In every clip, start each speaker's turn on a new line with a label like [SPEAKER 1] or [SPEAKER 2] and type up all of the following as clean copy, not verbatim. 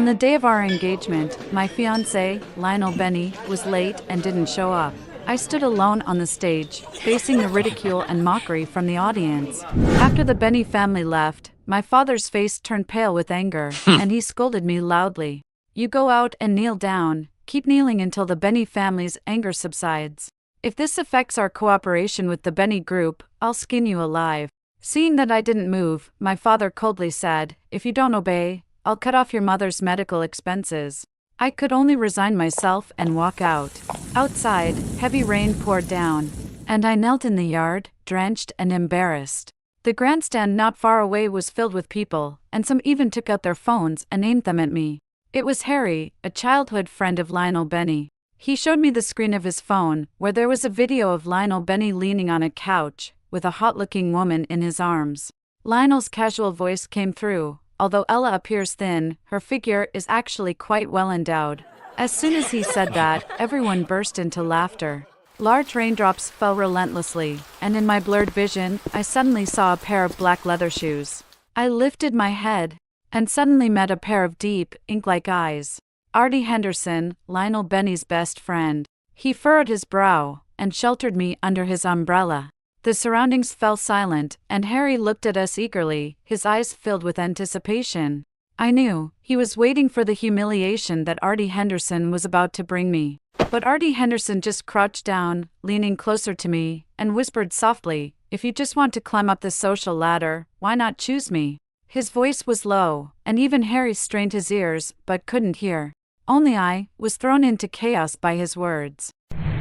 [SPEAKER 1] On the day of our engagement, my fiancé, Lionel Benny, was late and didn't show up. I stood alone on the stage, facing the ridicule and mockery from the audience. After the Benny family left, my father's face turned pale with anger, and he scolded me loudly. "You go out and kneel down. Keep kneeling until the Benny family's anger subsides. If this affects our cooperation with the Benny group, I'll skin you alive." Seeing that I didn't move, my father coldly said, "If you don't obey, I'll cut off your mother's medical expenses." I could only resign myself and walk out. Outside, heavy rain poured down, and I knelt in the yard, drenched and embarrassed. The grandstand not far away was filled with people, and some even took out their phones and aimed them at me. It was Harry, a childhood friend of Lionel Benny. He showed me the screen of his phone, where there was a video of Lionel Benny leaning on a couch, with a hot-looking woman in his arms. Lionel's casual voice came through. "Although Ella appears thin, her figure is actually quite well endowed." As soon as he said that, everyone burst into laughter. Large raindrops fell relentlessly, and in my blurred vision, I suddenly saw a pair of black leather shoes. I lifted my head, and suddenly met a pair of deep, ink-like eyes. Arty Henderson, Lionel Benny's best friend. He furrowed his brow, and sheltered me under his umbrella. The surroundings fell silent, and Harry looked at us eagerly, his eyes filled with anticipation. I knew he was waiting for the humiliation that Arty Henderson was about to bring me. But Arty Henderson just crouched down, leaning closer to me, and whispered softly, "If you just want to climb up the social ladder, why not choose me?" His voice was low, and even Harry strained his ears, but couldn't hear. Only I was thrown into chaos by his words.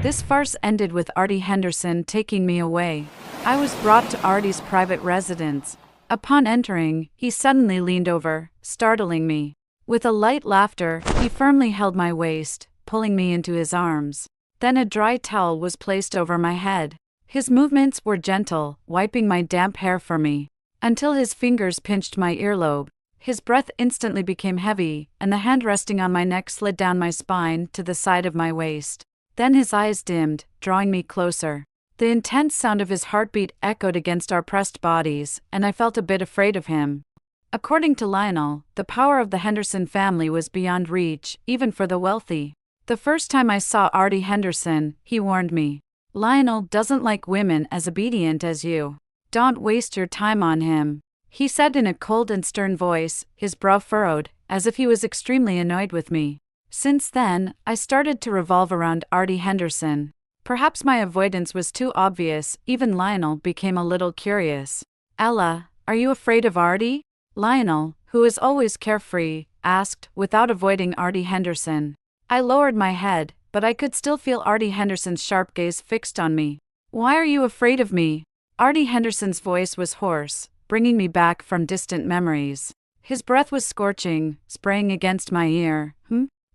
[SPEAKER 1] This farce ended with Arty Henderson taking me away. I was brought to Arty's private residence. Upon entering, he suddenly leaned over, startling me. With a light laughter, he firmly held my waist, pulling me into his arms. Then a dry towel was placed over my head. His movements were gentle, wiping my damp hair for me, until his fingers pinched my earlobe. His breath instantly became heavy, and the hand resting on my neck slid down my spine to the side of my waist. Then his eyes dimmed, drawing me closer. The intense sound of his heartbeat echoed against our pressed bodies, and I felt a bit afraid of him. According to Lionel, the power of the Henderson family was beyond reach, even for the wealthy. The first time I saw Arty Henderson, he warned me. "Lionel doesn't like women as obedient as you. Don't waste your time on him," he said in a cold and stern voice, his brow furrowed, as if he was extremely annoyed with me. Since then, I started to revolve around Arty Henderson. Perhaps my avoidance was too obvious, even Lionel became a little curious. "Ella, are you afraid of Arty?" Lionel, who is always carefree, asked, without avoiding Arty Henderson. I lowered my head, but I could still feel Arty Henderson's sharp gaze fixed on me. "Why are you afraid of me?" Arty Henderson's voice was hoarse, bringing me back from distant memories. His breath was scorching, spraying against my ear.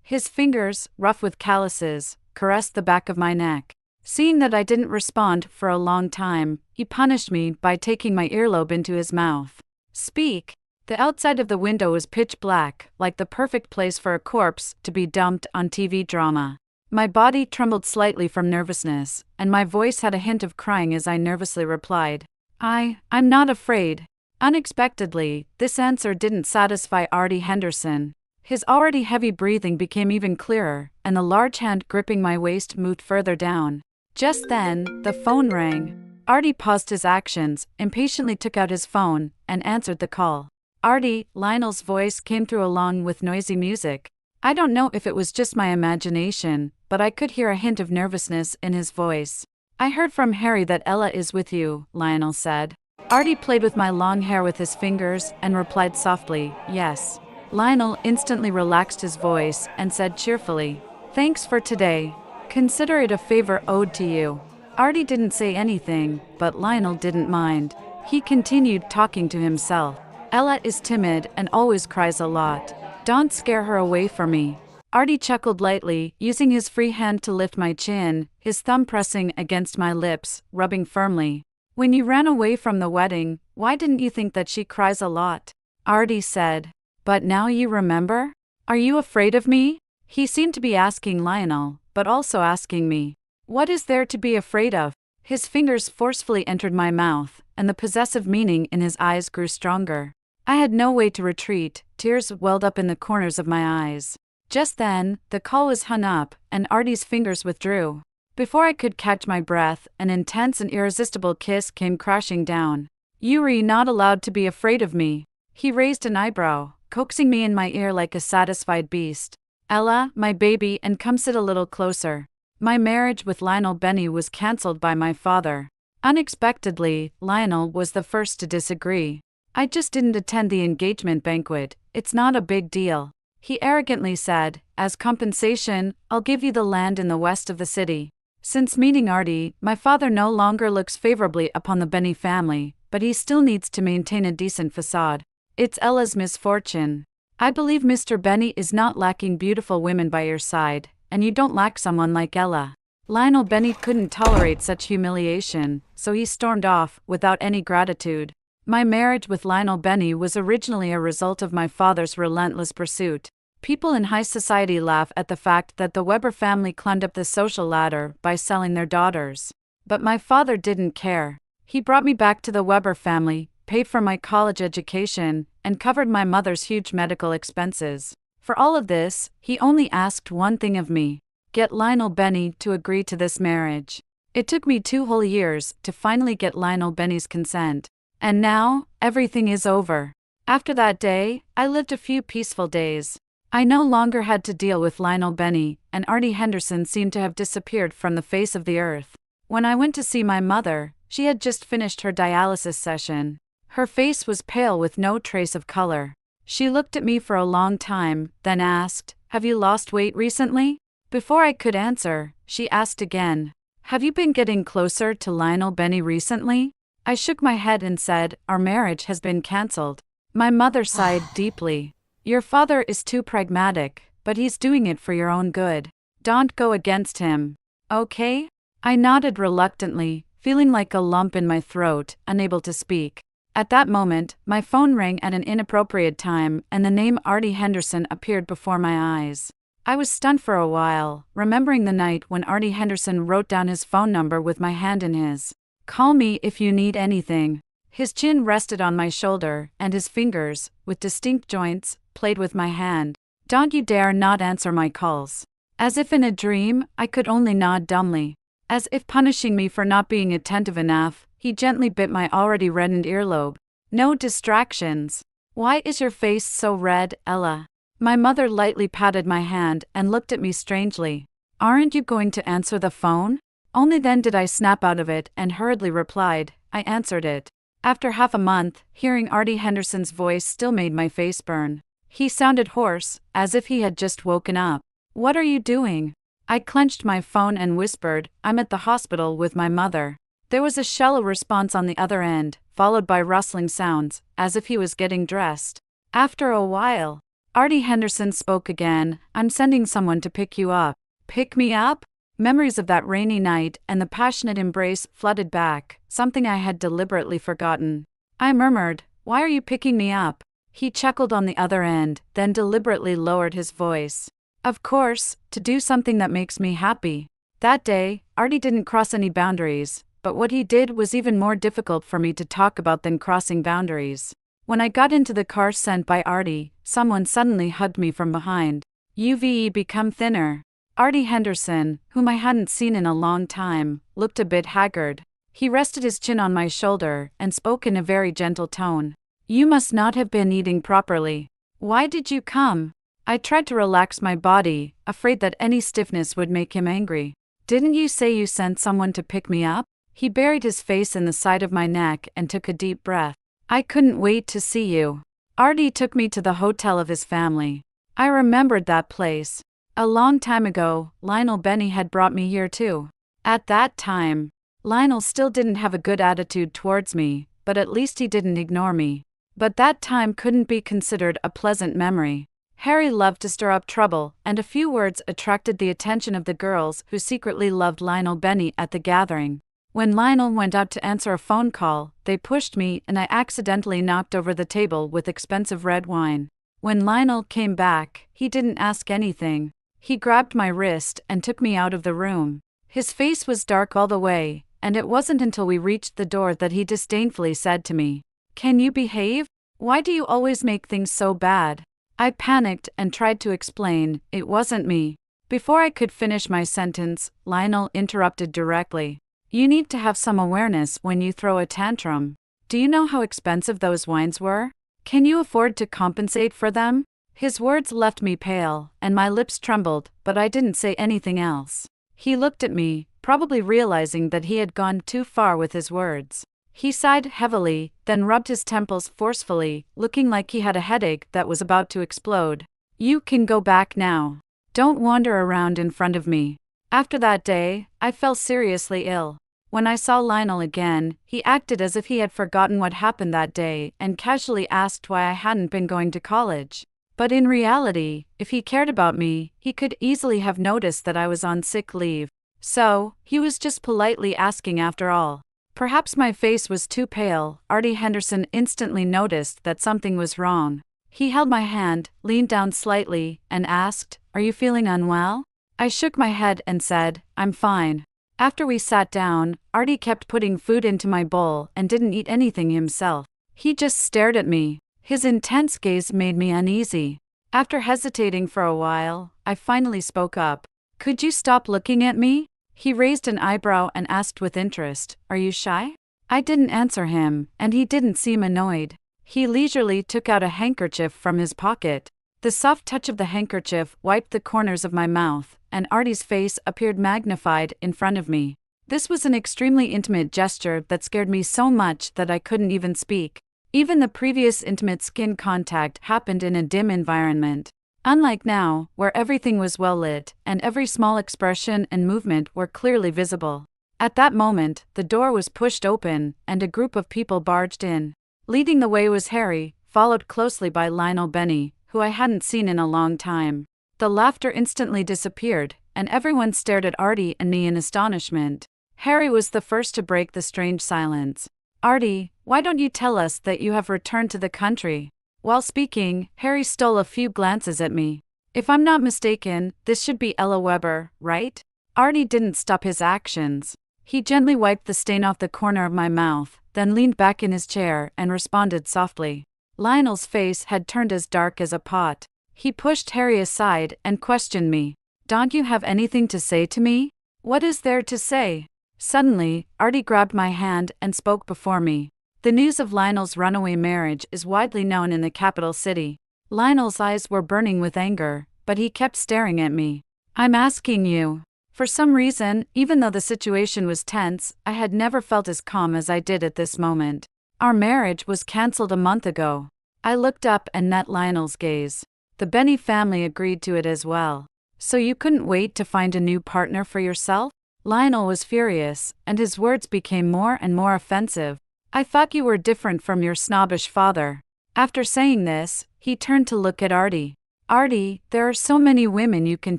[SPEAKER 1] His fingers, rough with calluses, caressed the back of my neck. Seeing that I didn't respond for a long time, he punished me by taking my earlobe into his mouth. "Speak." The outside of the window was pitch black, like the perfect place for a corpse to be dumped on TV drama. My body trembled slightly from nervousness, and my voice had a hint of crying as I nervously replied, I'm not afraid." Unexpectedly, this answer didn't satisfy Arty Henderson. His already heavy breathing became even clearer, and the large hand gripping my waist moved further down. Just then, the phone rang. Arty paused his actions, impatiently took out his phone, and answered the call. "Arty," Lionel's voice came through along with noisy music. I don't know if it was just my imagination, but I could hear a hint of nervousness in his voice. "I heard from Harry that Ella is with you," Lionel said. Arty played with my long hair with his fingers and replied softly, "Yes." Lionel instantly relaxed his voice and said cheerfully, "Thanks for today. Consider it a favor owed to you." Arty didn't say anything, but Lionel didn't mind. He continued talking to himself. "Ella is timid and always cries a lot. Don't scare her away from me." Arty chuckled lightly, using his free hand to lift my chin, his thumb pressing against my lips, rubbing firmly. "When you ran away from the wedding, why didn't you think that she cries a lot?" Arty said. "But now you remember? Are you afraid of me?" He seemed to be asking Lionel, but also asking me. What is there to be afraid of? His fingers forcefully entered my mouth, and the possessive meaning in his eyes grew stronger. I had no way to retreat, tears welled up in the corners of my eyes. Just then, the call was hung up, and Arty's fingers withdrew. Before I could catch my breath, an intense and irresistible kiss came crashing down. "You're not allowed to be afraid of me." He raised an eyebrow, coaxing me in my ear like a satisfied beast. "Ella, my baby, and come sit a little closer." My marriage with Lionel Benny was cancelled by my father. Unexpectedly, Lionel was the first to disagree. "I just didn't attend the engagement banquet, it's not a big deal," he arrogantly said. "As compensation, I'll give you the land in the west of the city." Since meeting Arty, my father no longer looks favorably upon the Benny family, but he still needs to maintain a decent facade. It's Ella's misfortune. I believe Mr. Benny is not lacking beautiful women by your side, and you don't lack someone like Ella. Lionel Benny couldn't tolerate such humiliation, so he stormed off, without any gratitude. My marriage with Lionel Benny was originally a result of my father's relentless pursuit. People in high society laugh at the fact that the Weber family climbed up the social ladder by selling their daughters. But my father didn't care. He brought me back to the Weber family, paid for my college education, and covered my mother's huge medical expenses. For all of this, he only asked one thing of me: get Lionel Benny to agree to this marriage. It took me 2 whole years to finally get Lionel Benny's consent. And now, everything is over. After that day, I lived a few peaceful days. I no longer had to deal with Lionel Benny, and Arty Henderson seemed to have disappeared from the face of the earth. When I went to see my mother, she had just finished her dialysis session. Her face was pale with no trace of color. She looked at me for a long time, then asked, "Have you lost weight recently?" Before I could answer, she asked again, "Have you been getting closer to Lionel Benny recently?" I shook my head and said, "Our marriage has been cancelled." My mother sighed deeply. "Your father is too pragmatic, but he's doing it for your own good. Don't go against him. Okay?" I nodded reluctantly, feeling like a lump in my throat, unable to speak. At that moment, my phone rang at an inappropriate time, and the name Arty Henderson appeared before my eyes. I was stunned for a while, remembering the night when Arty Henderson wrote down his phone number with my hand in his. "Call me if you need anything." His chin rested on my shoulder, and his fingers, with distinct joints, played with my hand. "Don't you dare not answer my calls." As if in a dream, I could only nod dumbly. As if punishing me for not being attentive enough, he gently bit my already reddened earlobe. "No distractions." "Why is your face so red, Ella?" My mother lightly patted my hand and looked at me strangely. "Aren't you going to answer the phone?" Only then did I snap out of it and hurriedly replied, "I answered it." After half a month, hearing Arty Henderson's voice still made my face burn. He sounded hoarse, as if he had just woken up. "What are you doing?" I clenched my phone and whispered, "I'm at the hospital with my mother." There was a shallow response on the other end, followed by rustling sounds, as if he was getting dressed. After a while, Arty Henderson spoke again, "I'm sending someone to pick you up." "Pick me up?" Memories of that rainy night and the passionate embrace flooded back, something I had deliberately forgotten. I murmured, "Why are you picking me up?" He chuckled on the other end, then deliberately lowered his voice. "Of course, to do something that makes me happy." That day, Arty didn't cross any boundaries, but what he did was even more difficult for me to talk about than crossing boundaries. When I got into the car sent by Arty, someone suddenly hugged me from behind. "You've become thinner." Arty Henderson, whom I hadn't seen in a long time, looked a bit haggard. He rested his chin on my shoulder and spoke in a very gentle tone. "You must not have been eating properly. Why did you come?" I tried to relax my body, afraid that any stiffness would make him angry. "Didn't you say you sent someone to pick me up?" He buried his face in the side of my neck and took a deep breath. "I couldn't wait to see you." Arty took me to the hotel of his family. I remembered that place. A long time ago, Lionel Benny had brought me here too. At that time, Lionel still didn't have a good attitude towards me, but at least he didn't ignore me. But that time couldn't be considered a pleasant memory. Harry loved to stir up trouble, and a few words attracted the attention of the girls who secretly loved Lionel Benny at the gathering. When Lionel went out to answer a phone call, they pushed me and I accidentally knocked over the table with expensive red wine. When Lionel came back, he didn't ask anything. He grabbed my wrist and took me out of the room. His face was dark all the way, and it wasn't until we reached the door that he disdainfully said to me, "Can you behave?" Why do you always make things so bad? I panicked and tried to explain, it wasn't me. Before I could finish my sentence, Lionel interrupted directly. You need to have some awareness when you throw a tantrum. Do you know how expensive those wines were? Can you afford to compensate for them? His words left me pale, and my lips trembled, but I didn't say anything else. He looked at me, probably realizing that he had gone too far with his words. He sighed heavily, then rubbed his temples forcefully, looking like he had a headache that was about to explode. You can go back now. Don't wander around in front of me. After that day, I fell seriously ill. When I saw Lionel again, he acted as if he had forgotten what happened that day and casually asked why I hadn't been going to college. But in reality, if he cared about me, he could easily have noticed that I was on sick leave. So, he was just politely asking after all. Perhaps my face was too pale. Arty Henderson instantly noticed that something was wrong. He held my hand, leaned down slightly, and asked, "Are you feeling unwell?" I shook my head and said, "I'm fine." After we sat down, Arty kept putting food into my bowl and didn't eat anything himself. He just stared at me. His intense gaze made me uneasy. After hesitating for a while, I finally spoke up. "Could you stop looking at me?" He raised an eyebrow and asked with interest, "Are you shy?" I didn't answer him, and he didn't seem annoyed. He leisurely took out a handkerchief from his pocket. The soft touch of the handkerchief wiped the corners of my mouth, and Arty's face appeared magnified in front of me. This was an extremely intimate gesture that scared me so much that I couldn't even speak. Even the previous intimate skin contact happened in a dim environment. Unlike now, where everything was well lit, and every small expression and movement were clearly visible. At that moment, the door was pushed open, and a group of people barged in. Leading the way was Harry, followed closely by Lionel Benny, who I hadn't seen in a long time. The laughter instantly disappeared, and everyone stared at Arty and me in astonishment. Harry was the first to break the strange silence. "Arty, why don't you tell us that you have returned to the country?" While speaking, Harry stole a few glances at me. "If I'm not mistaken, this should be Ella Weber, right?" Arty didn't stop his actions. He gently wiped the stain off the corner of my mouth, then leaned back in his chair and responded softly. Lionel's face had turned as dark as a pot. He pushed Harry aside and questioned me. "Don't you have anything to say to me?" "What is there to say?" Suddenly, Arty grabbed my hand and spoke before me. "The news of Lionel's runaway marriage is widely known in the capital city." Lionel's eyes were burning with anger, but he kept staring at me. "I'm asking you." For some reason, even though the situation was tense, I had never felt as calm as I did at this moment. "Our marriage was cancelled a month ago." I looked up and met Lionel's gaze. "The Benny family agreed to it as well. So you couldn't wait to find a new partner for yourself?" Lionel was furious, and his words became more and more offensive. "I thought you were different from your snobbish father." After saying this, he turned to look at Arty. "Arty, there are so many women you can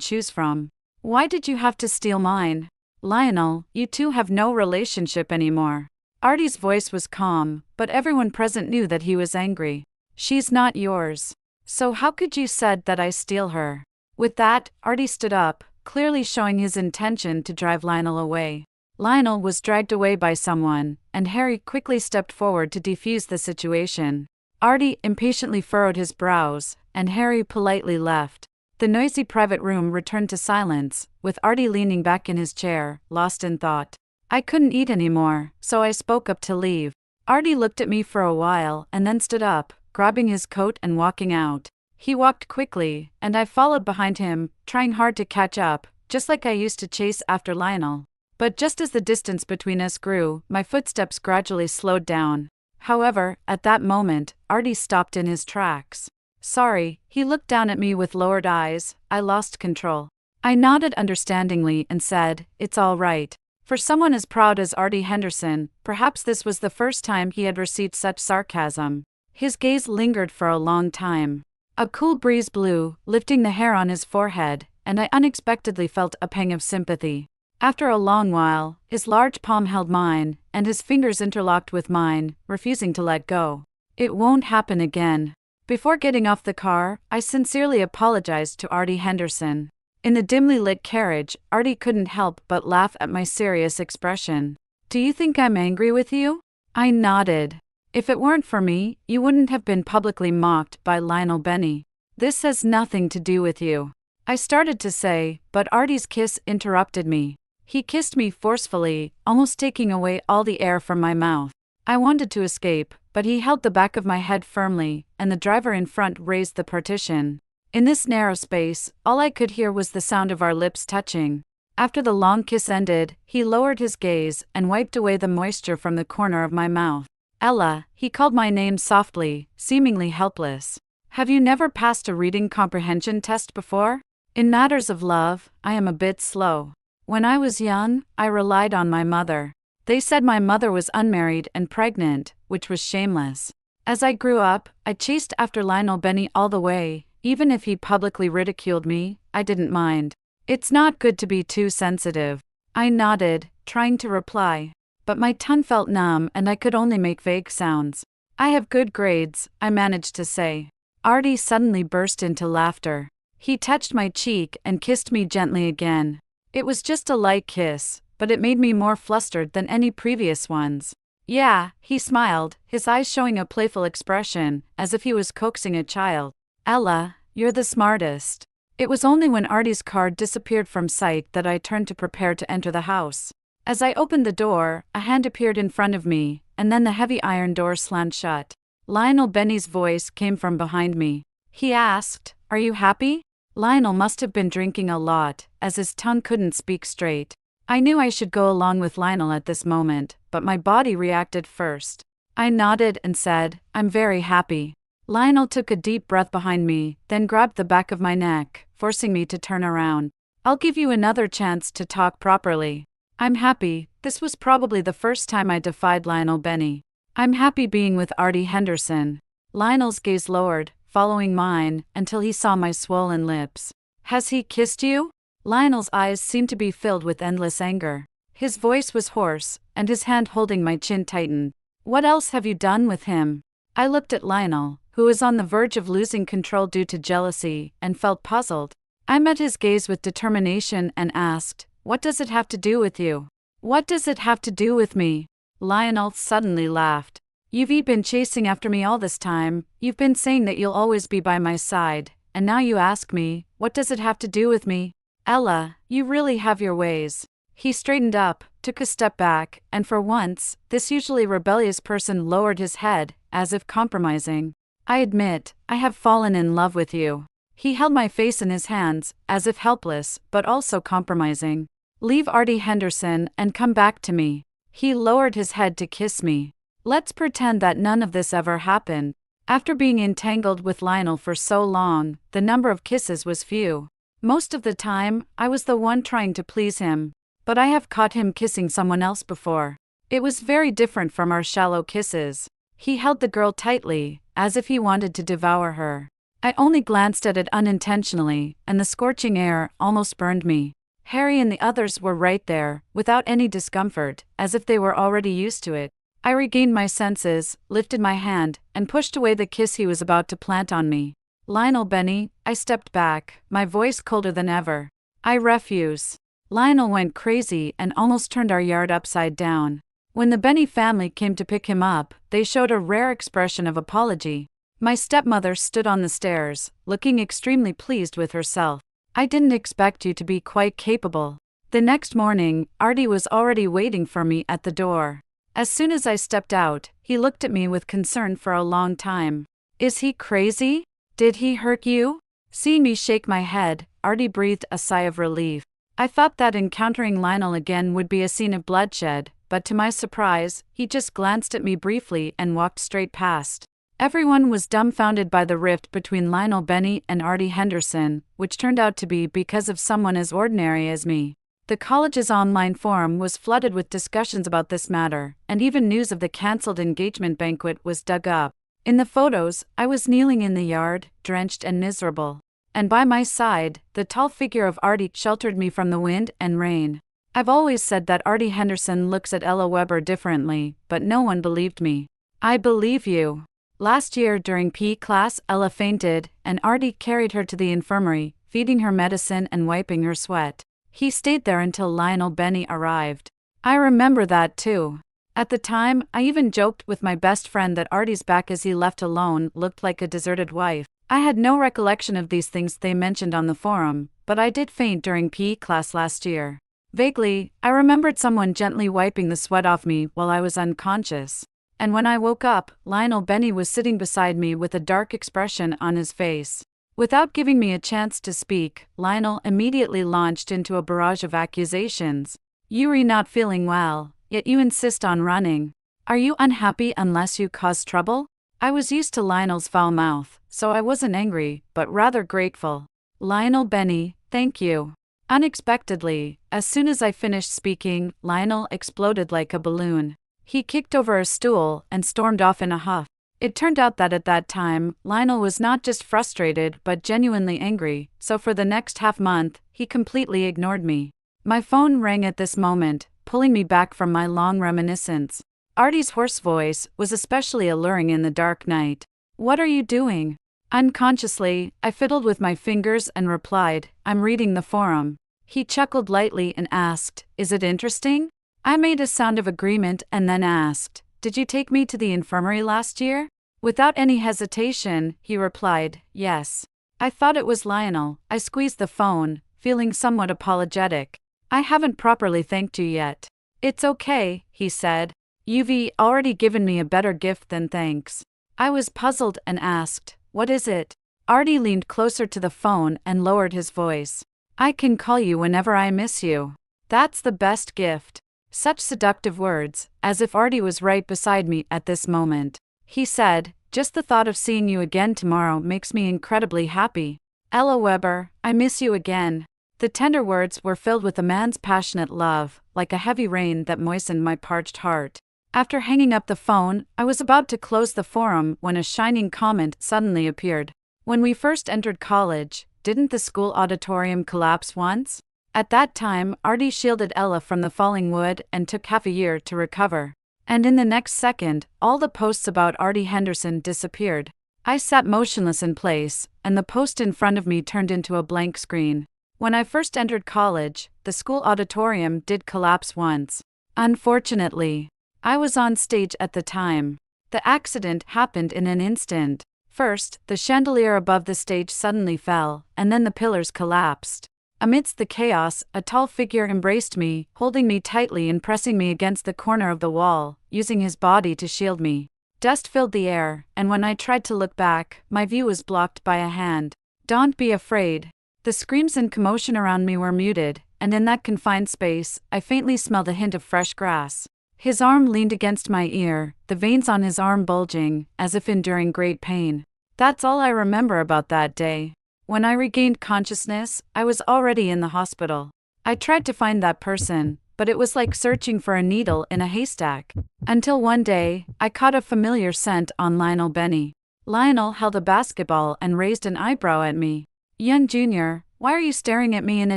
[SPEAKER 1] choose from. Why did you have to steal mine?" "Lionel, you two have no relationship anymore." Arty's voice was calm, but everyone present knew that he was angry. "She's not yours. So how could you said that I steal her?" With that, Arty stood up, clearly showing his intention to drive Lionel away. Lionel was dragged away by someone, and Harry quickly stepped forward to defuse the situation. Arty impatiently furrowed his brows, and Harry politely left. The noisy private room returned to silence, with Arty leaning back in his chair, lost in thought. I couldn't eat anymore, so I spoke up to leave. Arty looked at me for a while and then stood up, grabbing his coat and walking out. He walked quickly, and I followed behind him, trying hard to catch up, just like I used to chase after Lionel. But just as the distance between us grew, my footsteps gradually slowed down. However, at that moment, Arty stopped in his tracks. "Sorry," he looked down at me with lowered eyes. I lost control. I nodded understandingly and said, "It's all right." For someone as proud as Arty Henderson, perhaps this was the first time he had received such sarcasm. His gaze lingered for a long time. A cool breeze blew, lifting the hair on his forehead, and I unexpectedly felt a pang of sympathy. After a long while, his large palm held mine, and his fingers interlocked with mine, refusing to let go. "It won't happen again." Before getting off the car, I sincerely apologized to Arty Henderson. In the dimly lit carriage, Arty couldn't help but laugh at my serious expression. "Do you think I'm angry with you?" I nodded. If it weren't for me, you wouldn't have been publicly mocked by Lionel Benny. This has nothing to do with you. I started to say, but Arty's kiss interrupted me. He kissed me forcefully, almost taking away all the air from my mouth. I wanted to escape, but he held the back of my head firmly, and the driver in front raised the partition. In this narrow space, all I could hear was the sound of our lips touching. After the long kiss ended, he lowered his gaze and wiped away the moisture from the corner of my mouth. Ella, he called my name softly, seemingly helpless. Have you never passed a reading comprehension test before? In matters of love, I am a bit slow. When I was young, I relied on my mother. They said my mother was unmarried and pregnant, which was shameless. As I grew up, I chased after Lionel Benny all the way. Even if he publicly ridiculed me, I didn't mind. It's not good to be too sensitive. I nodded, trying to reply. But my tongue felt numb and I could only make vague sounds. I have good grades, I managed to say. Arty suddenly burst into laughter. He touched my cheek and kissed me gently again. It was just a light kiss, but it made me more flustered than any previous ones. Yeah, he smiled, his eyes showing a playful expression, as if he was coaxing a child. Ella, you're the smartest. It was only when Arty's car disappeared from sight that I turned to prepare to enter the house. As I opened the door, a hand appeared in front of me, and then the heavy iron door slammed shut. Lionel Benny's voice came from behind me. He asked, "Are you happy?" Lionel must have been drinking a lot, as his tongue couldn't speak straight. I knew I should go along with Lionel at this moment, but my body reacted first. I nodded and said, "I'm very happy." Lionel took a deep breath behind me, then grabbed the back of my neck, forcing me to turn around. "I'll give you another chance to talk properly." I'm happy. This was probably the first time I defied Lionel Benny. I'm happy being with Arty Henderson. Lionel's gaze lowered, following mine, until he saw my swollen lips. Has he kissed you? Lionel's eyes seemed to be filled with endless anger. His voice was hoarse, and his hand holding my chin tightened. What else have you done with him? I looked at Lionel, who was on the verge of losing control due to jealousy, and felt puzzled. I met his gaze with determination and asked, "What does it have to do with you?" "What does it have to do with me?" Lionel suddenly laughed. "You've been chasing after me all this time, you've been saying that you'll always be by my side, and now you ask me, what does it have to do with me? Ella, you really have your ways." He straightened up, took a step back, and for once, this usually rebellious person lowered his head, as if compromising. "I admit, I have fallen in love with you." He held my face in his hands, as if helpless, but also compromising. "Leave Arty Henderson and come back to me." He lowered his head to kiss me. "Let's pretend that none of this ever happened." After being entangled with Lionel for so long, the number of kisses was few. Most of the time, I was the one trying to please him. But I have caught him kissing someone else before. It was very different from our shallow kisses. He held the girl tightly, as if he wanted to devour her. I only glanced at it unintentionally, and the scorching air almost burned me. Harry and the others were right there, without any discomfort, as if they were already used to it. I regained my senses, lifted my hand, and pushed away the kiss he was about to plant on me. "Lionel Benny," I stepped back, my voice colder than ever. "I refuse." Lionel went crazy and almost turned our yard upside down. When the Benny family came to pick him up, they showed a rare expression of apology. My stepmother stood on the stairs, looking extremely pleased with herself. "I didn't expect you to be quite capable." The next morning, Arty was already waiting for me at the door. As soon as I stepped out, he looked at me with concern for a long time. "Is he crazy? Did he hurt you?" Seeing me shake my head, Arty breathed a sigh of relief. I thought that encountering Lionel again would be a scene of bloodshed, but to my surprise, he just glanced at me briefly and walked straight past. Everyone was dumbfounded by the rift between Lionel Benny and Arty Henderson, which turned out to be because of someone as ordinary as me. The college's online forum was flooded with discussions about this matter, and even news of the cancelled engagement banquet was dug up. In the photos, I was kneeling in the yard, drenched and miserable. And by my side, the tall figure of Arty sheltered me from the wind and rain. I've always said that Arty Henderson looks at Ella Weber differently, but no one believed me. "I believe you." Last year during PE class, Ella fainted, and Arty carried her to the infirmary, feeding her medicine and wiping her sweat. He stayed there until Lionel Benny arrived. I remember that too. At the time, I even joked with my best friend that Arty's back as he left alone looked like a deserted wife. I had no recollection of these things they mentioned on the forum, but I did faint during PE class last year. Vaguely, I remembered someone gently wiping the sweat off me while I was unconscious. And when I woke up, Lionel Benny was sitting beside me with a dark expression on his face. Without giving me a chance to speak, Lionel immediately launched into a barrage of accusations. "You're not feeling well, yet you insist on running. Are you unhappy unless you cause trouble?" I was used to Lionel's foul mouth, so I wasn't angry, but rather grateful. "Lionel Benny, thank you." Unexpectedly, as soon as I finished speaking, Lionel exploded like a balloon. He kicked over a stool and stormed off in a huff. It turned out that at that time, Lionel was not just frustrated but genuinely angry, so for the next half-month, he completely ignored me. My phone rang at this moment, pulling me back from my long reminiscence. Arty's hoarse voice was especially alluring in the dark night. "What are you doing?" Unconsciously, I fiddled with my fingers and replied, "I'm reading the forum." He chuckled lightly and asked, "Is it interesting?" I made a sound of agreement and then asked, "Did you take me to the infirmary last year?" Without any hesitation, he replied, "Yes." I thought it was Lionel. I squeezed the phone, feeling somewhat apologetic. "I haven't properly thanked you yet." "It's okay," he said. "You've already given me a better gift than thanks." I was puzzled and asked, "What is it?" Arty leaned closer to the phone and lowered his voice. "I can call you whenever I miss you. That's the best gift." Such seductive words, as if Arty was right beside me at this moment. He said, "Just the thought of seeing you again tomorrow makes me incredibly happy. Ella Weber, I miss you again." The tender words were filled with a man's passionate love, like a heavy rain that moistened my parched heart. After hanging up the phone, I was about to close the forum when a shining comment suddenly appeared. "When we first entered college, didn't the school auditorium collapse once?" At that time, Arty shielded Ella from the falling wood and took half a year to recover. And in the next second, all the posts about Arty Henderson disappeared. I sat motionless in place, and the post in front of me turned into a blank screen. When I first entered college, the school auditorium did collapse once. Unfortunately, I was on stage at the time. The accident happened in an instant. First, the chandelier above the stage suddenly fell, and then the pillars collapsed. Amidst the chaos, a tall figure embraced me, holding me tightly and pressing me against the corner of the wall, using his body to shield me. Dust filled the air, and when I tried to look back, my view was blocked by a hand. "Don't be afraid." The screams and commotion around me were muted, and in that confined space, I faintly smelled a hint of fresh grass. His arm leaned against my ear, the veins on his arm bulging, as if enduring great pain. That's all I remember about that day. When I regained consciousness, I was already in the hospital. I tried to find that person, but it was like searching for a needle in a haystack. Until one day, I caught a familiar scent on Lionel Benny. Lionel held a basketball and raised an eyebrow at me. "Young Junior, why are you staring at me in a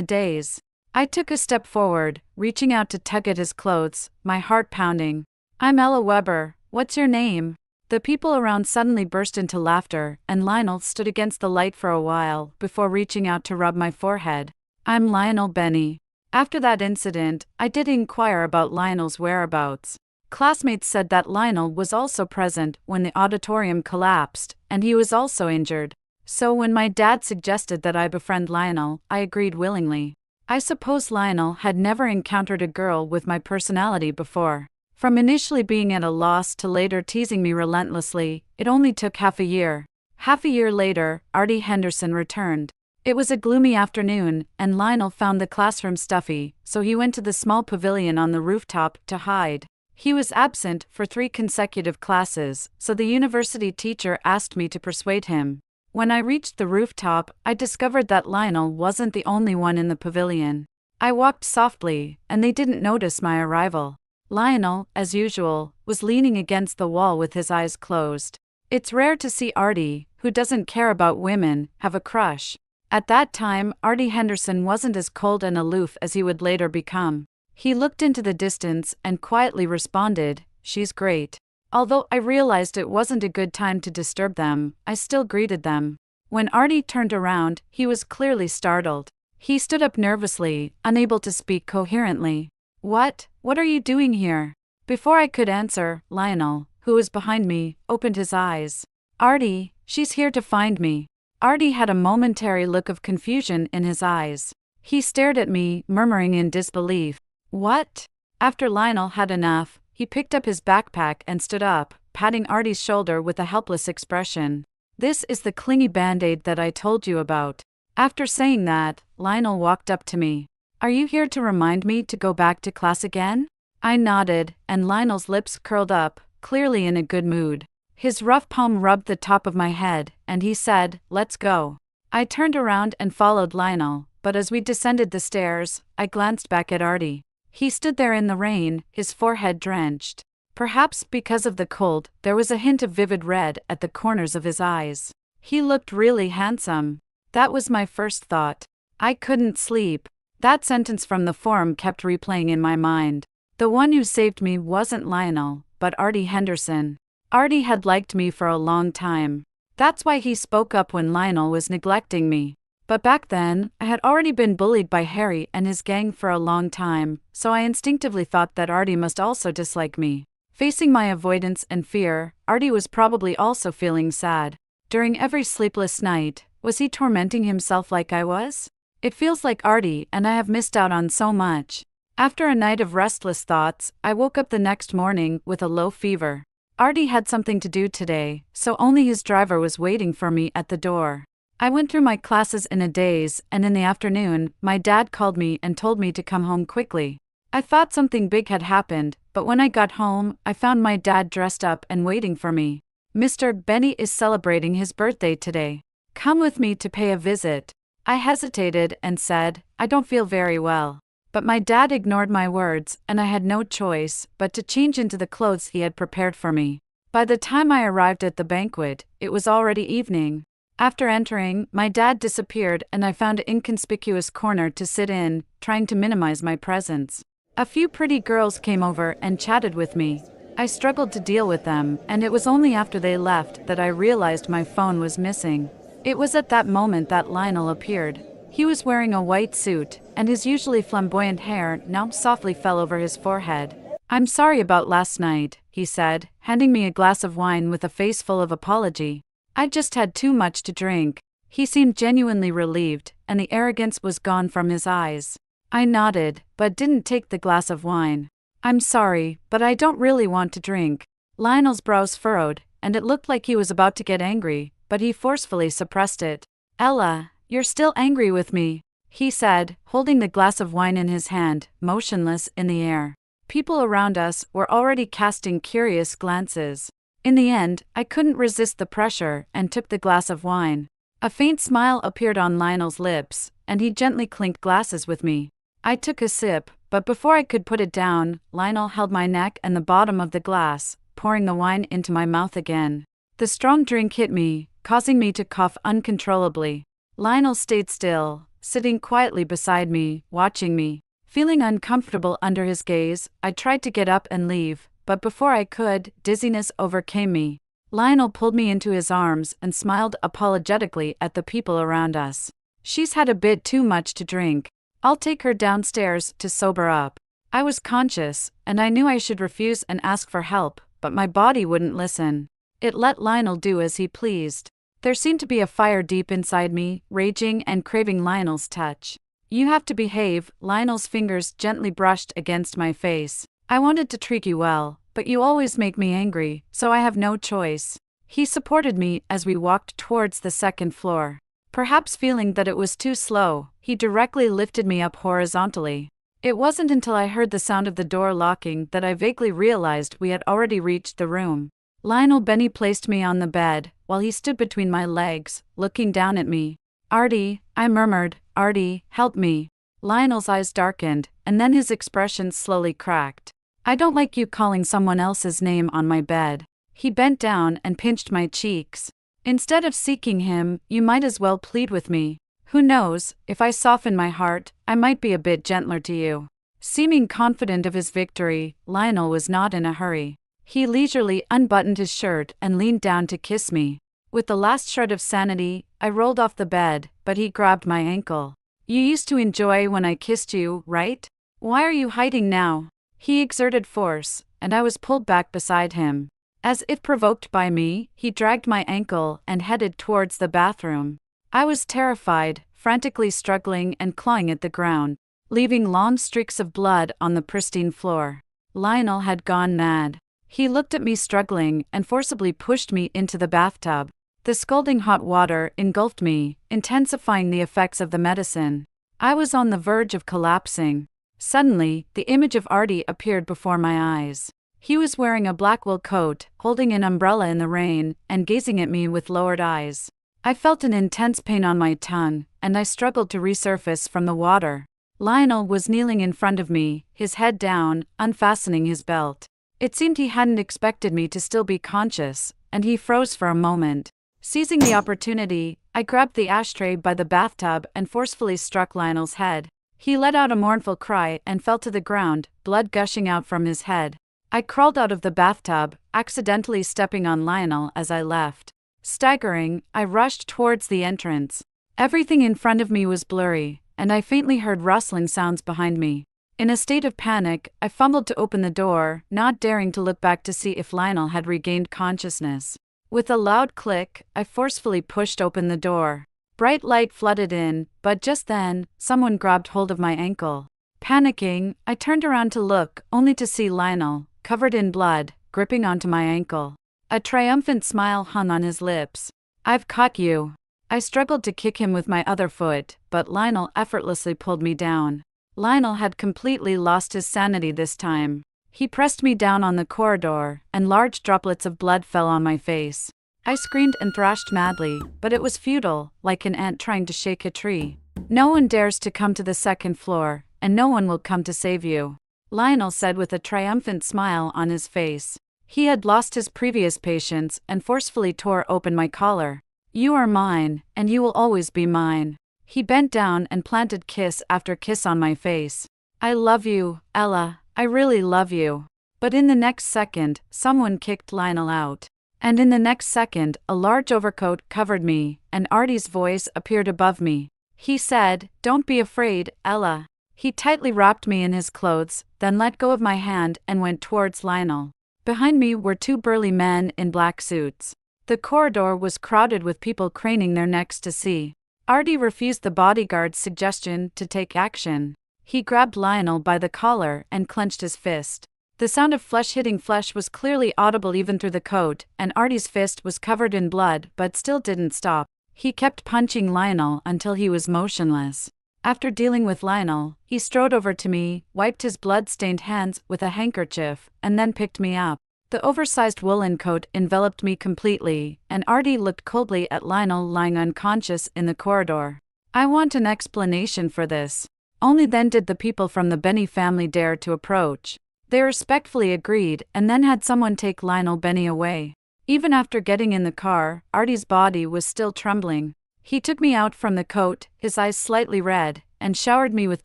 [SPEAKER 1] daze?" I took a step forward, reaching out to tug at his clothes, my heart pounding. "I'm Ella Weber, what's your name?" The people around suddenly burst into laughter, and Lionel stood against the light for a while, before reaching out to rub my forehead. "I'm Lionel Benny." After that incident, I did inquire about Lionel's whereabouts. Classmates said that Lionel was also present when the auditorium collapsed, and he was also injured. So when my dad suggested that I befriend Lionel, I agreed willingly. I suppose Lionel had never encountered a girl with my personality before. From initially being at a loss to later teasing me relentlessly, it only took half a year. Half a year later, Arty Henderson returned. It was a gloomy afternoon, and Lionel found the classroom stuffy, so he went to the small pavilion on the rooftop to hide. He was absent for 3 consecutive classes, so the university teacher asked me to persuade him. When I reached the rooftop, I discovered that Lionel wasn't the only one in the pavilion. I walked softly, and they didn't notice my arrival. Lionel, as usual, was leaning against the wall with his eyes closed. It's rare to see Arty, who doesn't care about women, have a crush. At that time, Arty Henderson wasn't as cold and aloof as he would later become. He looked into the distance and quietly responded, "She's great." Although I realized it wasn't a good time to disturb them, I still greeted them. When Arty turned around, he was clearly startled. He stood up nervously, unable to speak coherently. What are you doing here?" Before I could answer, Lionel, who was behind me, opened his eyes. Arty, she's here to find me. Arty had a momentary look of confusion in his eyes. He stared at me, murmuring in disbelief. What? After Lionel had enough, he picked up his backpack and stood up, patting Arty's shoulder with a helpless expression. This is the clingy band-aid that I told you about. After saying that, Lionel walked up to me. Are you here to remind me to go back to class again? I nodded, and Lionel's lips curled up, clearly in a good mood. His rough palm rubbed the top of my head, and he said, "Let's go." I turned around and followed Lionel, but as we descended the stairs, I glanced back at Arty. He stood there in the rain, his forehead drenched. Perhaps because of the cold, there was a hint of vivid red at the corners of his eyes. He looked really handsome. That was my first thought. I couldn't sleep. That sentence from the forum kept replaying in my mind. The one who saved me wasn't Lionel, but Arty Henderson. Arty had liked me for a long time. That's why he spoke up when Lionel was neglecting me. But back then, I had already been bullied by Harry and his gang for a long time, so I instinctively thought that Arty must also dislike me. Facing my avoidance and fear, Arty was probably also feeling sad. During every sleepless night, was he tormenting himself like I was? It feels like Arty and I have missed out on so much. After a night of restless thoughts, I woke up the next morning with a low fever. Arty had something to do today, so only his driver was waiting for me at the door. I went through my classes in a daze, and in the afternoon, my dad called me and told me to come home quickly. I thought something big had happened, but when I got home, I found my dad dressed up and waiting for me. Mr. Benny is celebrating his birthday today. Come with me to pay a visit. I hesitated and said, I don't feel very well. But my dad ignored my words, and I had no choice but to change into the clothes he had prepared for me. By the time I arrived at the banquet, it was already evening. After entering, my dad disappeared and I found an inconspicuous corner to sit in, trying to minimize my presence. A few pretty girls came over and chatted with me. I struggled to deal with them, and it was only after they left that I realized my phone was missing. It was at that moment that Lionel appeared. He was wearing a white suit, and his usually flamboyant hair now softly fell over his forehead. I'm sorry about last night, he said, handing me a glass of wine with a face full of apology. I just had too much to drink. He seemed genuinely relieved, and the arrogance was gone from his eyes. I nodded, but didn't take the glass of wine. I'm sorry, but I don't really want to drink. Lionel's brows furrowed, and it looked like he was about to get angry, but he forcefully suppressed it. Ella, you're still angry with me, he said, holding the glass of wine in his hand, motionless in the air. People around us were already casting curious glances. In the end, I couldn't resist the pressure and took the glass of wine. A faint smile appeared on Lionel's lips, and he gently clinked glasses with me. I took a sip, but before I could put it down, Lionel held my neck and the bottom of the glass, pouring the wine into my mouth again. The strong drink hit me, causing me to cough uncontrollably. Lionel stayed still, sitting quietly beside me, watching me. Feeling uncomfortable under his gaze, I tried to get up and leave, but before I could, dizziness overcame me. Lionel pulled me into his arms and smiled apologetically at the people around us. She's had a bit too much to drink. I'll take her downstairs to sober up. I was conscious, and I knew I should refuse and ask for help, but my body wouldn't listen. It let Lionel do as he pleased. There seemed to be a fire deep inside me, raging and craving Lionel's touch. You have to behave, Lionel's fingers gently brushed against my face. I wanted to treat you well, but you always make me angry, so I have no choice. He supported me as we walked towards the second floor. Perhaps feeling that it was too slow, he directly lifted me up horizontally. It wasn't until I heard the sound of the door locking that I vaguely realized we had already reached the room. Lionel Benny placed me on the bed, while he stood between my legs, looking down at me. Arty, I murmured, Arty, help me. Lionel's eyes darkened, and then his expression slowly cracked. I don't like you calling someone else's name on my bed. He bent down and pinched my cheeks. Instead of seeking him, you might as well plead with me. Who knows, if I soften my heart, I might be a bit gentler to you. Seeming confident of his victory, Lionel was not in a hurry. He leisurely unbuttoned his shirt and leaned down to kiss me. With the last shred of sanity, I rolled off the bed, but he grabbed my ankle. You used to enjoy when I kissed you, right? Why are you hiding now? He exerted force, and I was pulled back beside him. As if provoked by me, he dragged my ankle and headed towards the bathroom. I was terrified, frantically struggling and clawing at the ground, leaving long streaks of blood on the pristine floor. Lionel had gone mad. He looked at me struggling and forcibly pushed me into the bathtub. The scalding hot water engulfed me, intensifying the effects of the medicine. I was on the verge of collapsing. Suddenly, the image of Arty appeared before my eyes. He was wearing a black wool coat, holding an umbrella in the rain, and gazing at me with lowered eyes. I felt an intense pain on my tongue, and I struggled to resurface from the water. Lionel was kneeling in front of me, his head down, unfastening his belt. It seemed he hadn't expected me to still be conscious, and he froze for a moment. Seizing the opportunity, I grabbed the ashtray by the bathtub and forcefully struck Lionel's head. He let out a mournful cry and fell to the ground, blood gushing out from his head. I crawled out of the bathtub, accidentally stepping on Lionel as I left. Staggering, I rushed towards the entrance. Everything in front of me was blurry, and I faintly heard rustling sounds behind me. In a state of panic, I fumbled to open the door, not daring to look back to see if Lionel had regained consciousness. With a loud click, I forcefully pushed open the door. Bright light flooded in, but just then, someone grabbed hold of my ankle. Panicking, I turned around to look, only to see Lionel, covered in blood, gripping onto my ankle. A triumphant smile hung on his lips. "I've caught you." I struggled to kick him with my other foot, but Lionel effortlessly pulled me down. Lionel had completely lost his sanity this time. He pressed me down on the corridor, and large droplets of blood fell on my face. I screamed and thrashed madly, but it was futile, like an ant trying to shake a tree. "No one dares to come to the second floor, and no one will come to save you," Lionel said with a triumphant smile on his face. He had lost his previous patience and forcefully tore open my collar. "You are mine, and you will always be mine." He bent down and planted kiss after kiss on my face. "I love you, Ella, I really love you." But in the next second, someone kicked Lionel out. And in the next second, a large overcoat covered me, and Arty's voice appeared above me. He said, "Don't be afraid, Ella." He tightly wrapped me in his clothes, then let go of my hand and went towards Lionel. Behind me were two burly men in black suits. The corridor was crowded with people craning their necks to see. Arty refused the bodyguard's suggestion to take action. He grabbed Lionel by the collar and clenched his fist. The sound of flesh hitting flesh was clearly audible even through the coat, and Arty's fist was covered in blood but still didn't stop. He kept punching Lionel until he was motionless. After dealing with Lionel, he strode over to me, wiped his blood-stained hands with a handkerchief, and then picked me up. The oversized woolen coat enveloped me completely, and Arty looked coldly at Lionel lying unconscious in the corridor. "I want an explanation for this." Only then did the people from the Benny family dare to approach. They respectfully agreed and then had someone take Lionel Benny away. Even after getting in the car, Arty's body was still trembling. He took me out from the coat, his eyes slightly red, and showered me with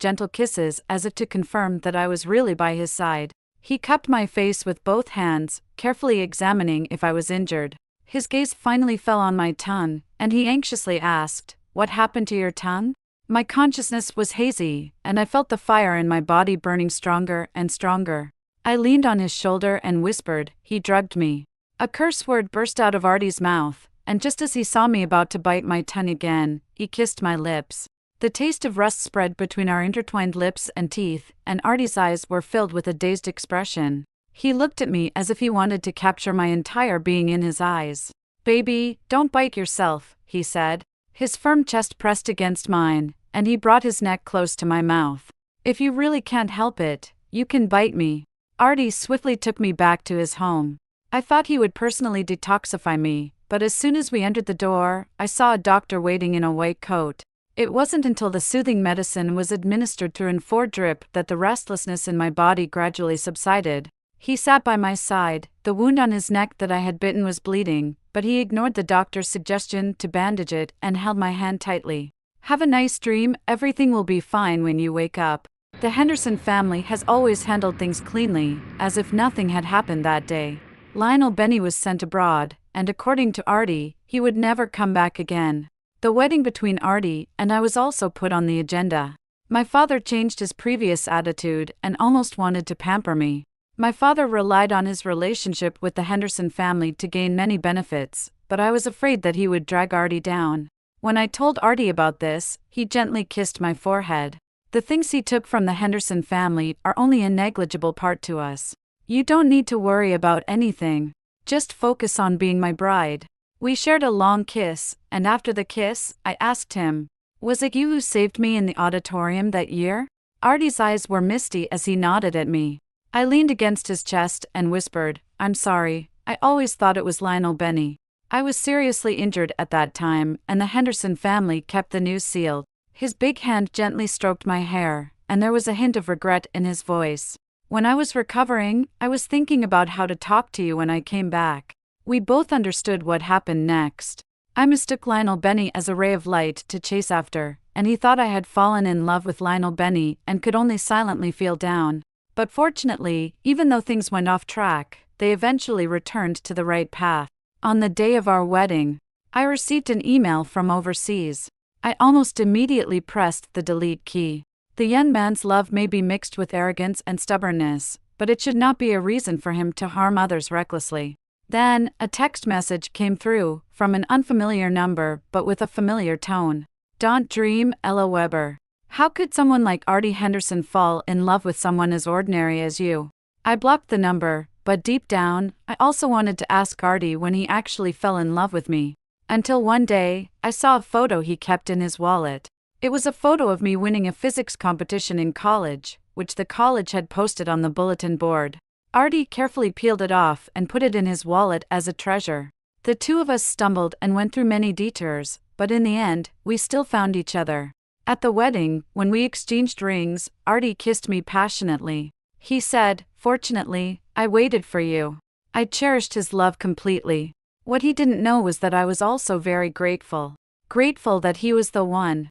[SPEAKER 1] gentle kisses as if to confirm that I was really by his side. He cupped my face with both hands, carefully examining if I was injured. His gaze finally fell on my tongue, and he anxiously asked, "What happened to your tongue?" My consciousness was hazy, and I felt the fire in my body burning stronger and stronger. I leaned on his shoulder and whispered, "He drugged me." A curse word burst out of Arty's mouth, and just as he saw me about to bite my tongue again, he kissed my lips. The taste of rust spread between our intertwined lips and teeth, and Arty's eyes were filled with a dazed expression. He looked at me as if he wanted to capture my entire being in his eyes. "Baby, don't bite yourself," he said. His firm chest pressed against mine, and he brought his neck close to my mouth. "If you really can't help it, you can bite me." Arty swiftly took me back to his home. I thought he would personally detoxify me, but as soon as we entered the door, I saw a doctor waiting in a white coat. It wasn't until the soothing medicine was administered through an IV drip that the restlessness in my body gradually subsided. He sat by my side. The wound on his neck that I had bitten was bleeding, but he ignored the doctor's suggestion to bandage it and held my hand tightly. "Have a nice dream, everything will be fine when you wake up." The Henderson family has always handled things cleanly, as if nothing had happened that day. Lionel Benny was sent abroad, and according to Arty, he would never come back again. The wedding between Arty and I was also put on the agenda. My father changed his previous attitude and almost wanted to pamper me. My father relied on his relationship with the Henderson family to gain many benefits, but I was afraid that he would drag Arty down. When I told Arty about this, he gently kissed my forehead. The things he took from the Henderson family are only a negligible part to us. You don't need to worry about anything. Just focus on being my bride. We shared a long kiss, and after the kiss, I asked him, "Was it you who saved me in the auditorium that year?" Arty's eyes were misty as he nodded at me. I leaned against his chest and whispered, "I'm sorry, I always thought it was Lionel Benny." I was seriously injured at that time, and the Henderson family kept the news sealed. His big hand gently stroked my hair, and there was a hint of regret in his voice. When I was recovering, I was thinking about how to talk to you when I came back. We both understood what happened next. I mistook Lionel Benny as a ray of light to chase after, and he thought I had fallen in love with Lionel Benny and could only silently feel down. But fortunately, even though things went off track, they eventually returned to the right path. On the day of our wedding, I received an email from overseas. I almost immediately pressed the delete key. The young man's love may be mixed with arrogance and stubbornness, but it should not be a reason for him to harm others recklessly. Then, a text message came through, from an unfamiliar number but with a familiar tone. "Don't dream, Ella Weber. How could someone like Arty Henderson fall in love with someone as ordinary as you?" I blocked the number, but deep down, I also wanted to ask Arty when he actually fell in love with me. Until one day, I saw a photo he kept in his wallet. It was a photo of me winning a physics competition in college, which the college had posted on the bulletin board. Arty carefully peeled it off and put it in his wallet as a treasure. The two of us stumbled and went through many detours, but in the end, we still found each other. At the wedding, when we exchanged rings, Arty kissed me passionately. He said, "Fortunately, I waited for you." I cherished his love completely. What he didn't know was that I was also very grateful. Grateful that he was the one.